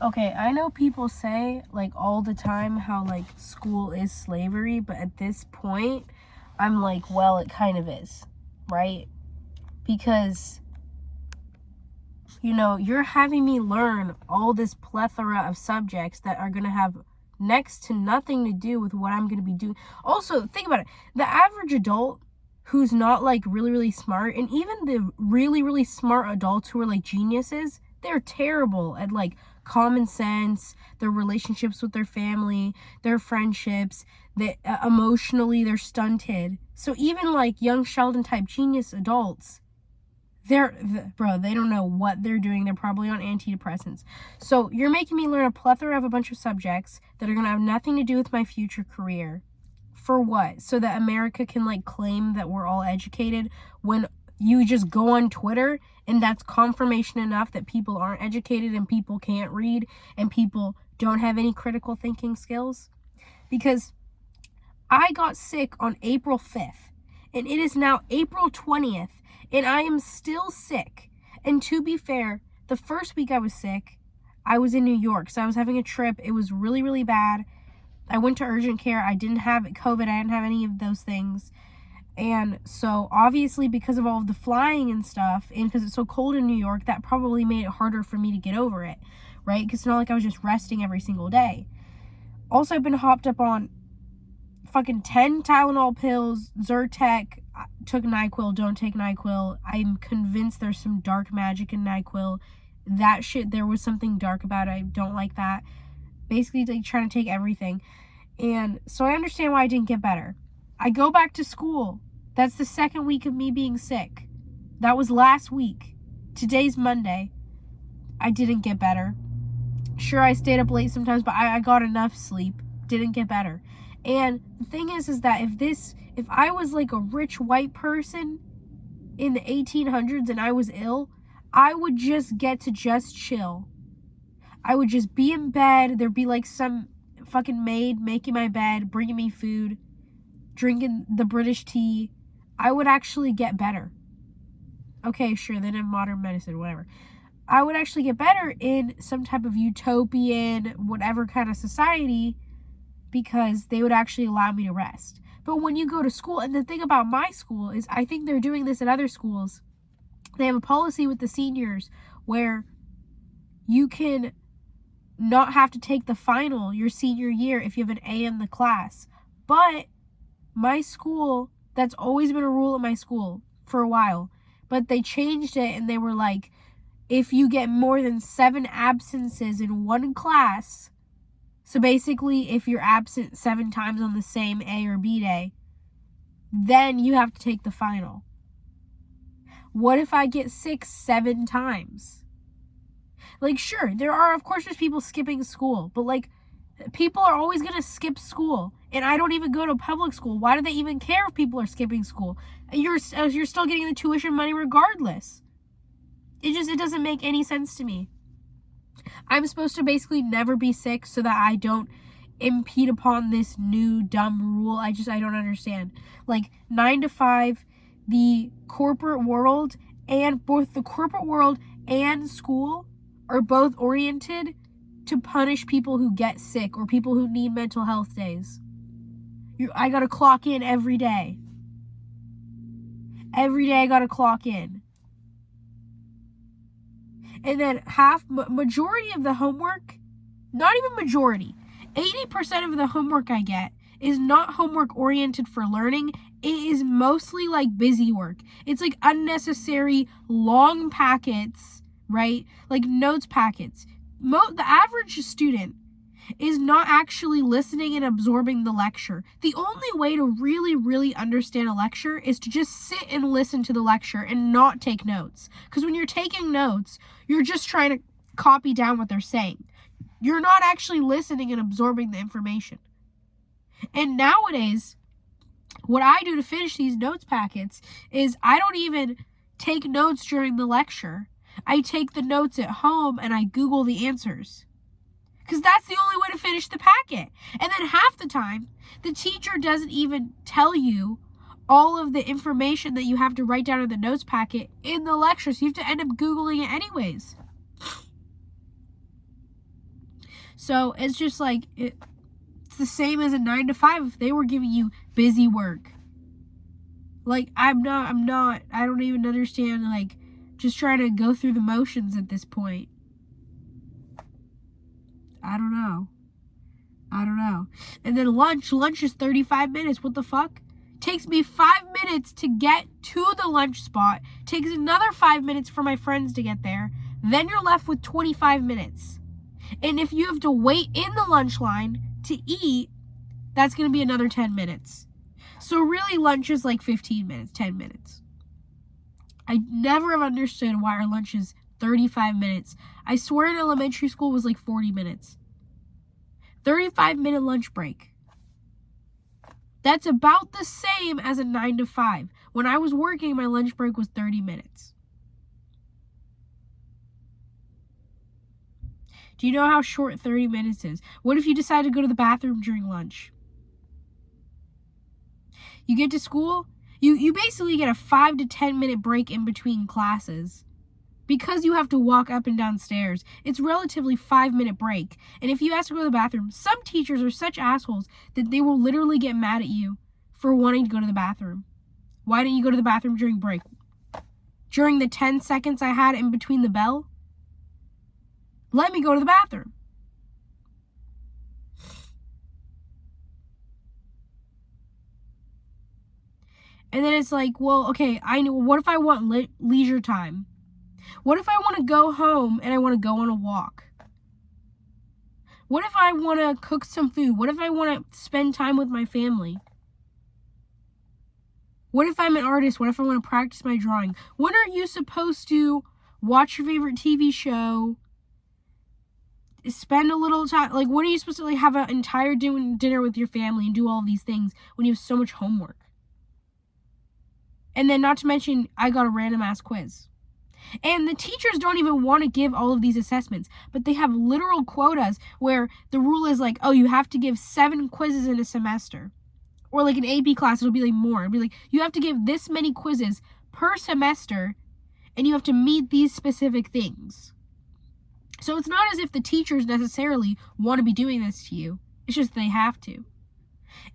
Okay, I know people say, like, all the time how, like, school is slavery, but at this point, I'm like, well, it kind of is, right? Because, you're having me learn all this plethora of subjects that are going to have next to nothing to do with what I'm going to be doing. Also, think about it. The average adult who's not, like, really, really smart, and even the really, really smart adults who are, like, geniuses, they're terrible at, like, common sense, their relationships with their family, their friendships, emotionally, they're stunted. So even, like, young Sheldon type genius adults, they don't know what they're doing. They're probably on antidepressants. So you're making me learn a plethora of a bunch of subjects that are going to have nothing to do with my future career. For what? So that America can, like, claim that we're all educated when you just go on Twitter and that's confirmation enough that people aren't educated and people can't read and people don't have any critical thinking skills? Because I got sick on April 5th and it is now April 20th and I am still sick. And to be fair, the first week I was sick, I was in New York, so I was having a trip. It was really, really bad. I went to urgent care. I didn't have COVID. I didn't have any of those things. And so obviously because of all of the flying and stuff, and because it's so cold in New York, that probably made it harder for me to get over it, right? Because it's not like I was just resting every single day. Also, I've been hopped up on fucking 10 Tylenol pills, Zyrtec, took NyQuil, don't take NyQuil. I'm convinced there's some dark magic in NyQuil. That shit, there was something dark about it. I don't like that. Basically, like, trying to take everything. And so I understand why I didn't get better. I go back to school. That's the second week of me being sick. That was last week. Today's Monday. I didn't get better. Sure, I stayed up late sometimes, but I got enough sleep. Didn't get better. And the thing is that if I was like a rich white person in the 1800s and I was ill, I would just get to just chill. I would just be in bed. There'd be like some fucking maid making my bed, bringing me food, drinking the British tea. I would actually get better. Okay, sure, then in modern medicine, whatever. I would actually get better in some type of utopian, whatever kind of society, because they would actually allow me to rest. But when you go to school, and the thing about my school is, I think they're doing this at other schools. They have a policy with the seniors where you can not have to take the final your senior year if you have an A in the class. But my school, that's always been a rule at my school for a while, but they changed it and they were like, if you get more than 7 absences in one class, so basically if you're absent 7 times on the same A or B day, then you have to take the final. What if I get sick 7 times? Like, sure, of course there's people skipping school, but like, people are always going to skip school. And I don't even go to public school. Why do they even care if people are skipping school? You're still getting the tuition money regardless. It doesn't make any sense to me. I'm supposed to basically never be sick so that I don't impede upon this new dumb rule. I don't understand. Like, 9 to 5, the corporate world, and both the corporate world and school are both oriented to punish people who get sick or people who need mental health days. I gotta clock in every day. Every day I gotta clock in. And then majority of the homework, not even majority, 80% of the homework I get is not homework oriented for learning. It is mostly like busy work. It's like unnecessary long packets, right? Like notes packets. The average student is not actually listening and absorbing the lecture. The only way to really, really understand a lecture is to just sit and listen to the lecture and not take notes. Because when you're taking notes, you're just trying to copy down what they're saying. You're not actually listening and absorbing the information. And nowadays, what I do to finish these notes packets is I don't even take notes during the lecture. I take the notes at home and I Google the answers. Because that's the only way to finish the packet. And then half the time, the teacher doesn't even tell you all of the information that you have to write down in the notes packet in the lecture. So you have to end up Googling it anyways. So it's just like, it's the same as a 9 to 5 if they were giving you busy work. Like, I don't even understand, like, just trying to go through the motions at this point. I don't know. And then lunch is 35 minutes. What the fuck? Takes me 5 minutes to get to the lunch spot. Takes another 5 minutes for my friends to get there. Then you're left with 25 minutes. And if you have to wait in the lunch line to eat, that's going to be another 10 minutes. So really, lunch is like 15 minutes, 10 minutes. I never have understood why our lunch is 35 minutes. I swear in elementary school was like 40 minutes. 35-minute lunch break. That's about the same as a 9 to 5. When I was working, my lunch break was 30 minutes. Do you know how short 30 minutes is? What if you decide to go to the bathroom during lunch? You get to school, you basically get a 5 to 10 minute break in between classes. Because you have to walk up and down stairs, it's relatively 5-minute break. And if you ask to go to the bathroom, some teachers are such assholes that they will literally get mad at you for wanting to go to the bathroom. Why didn't you go to the bathroom during break? During the 10 seconds I had in between the bell? Let me go to the bathroom. And then it's like, well, okay, I know. What if I want leisure time? What if I want to go home and I want to go on a walk? What if I want to cook some food? What if I want to spend time with my family? What if I'm an artist? What if I want to practice my drawing? When are you supposed to watch your favorite TV show? Spend a little time, like, when are you supposed to, like, have an entire dinner with your family and do all of these things when you have so much homework? And then, not to mention, I got a random ass quiz. And the teachers don't even want to give all of these assessments, but they have literal quotas where the rule is like, oh, you have to give 7 quizzes in a semester. Or like an AP class, it'll be like more. It'll be like, you have to give this many quizzes per semester, and you have to meet these specific things. So it's not as if the teachers necessarily want to be doing this to you. It's just they have to.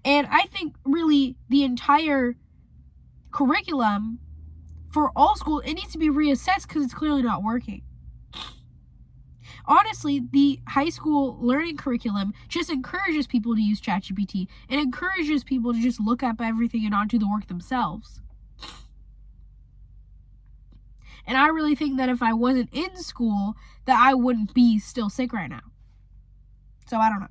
And I think really the entire curriculum for all schools, it needs to be reassessed because it's clearly not working. Honestly, the high school learning curriculum just encourages people to use ChatGPT. It encourages people to just look up everything and not do the work themselves. And I really think that if I wasn't in school, that I wouldn't be still sick right now. So I don't know.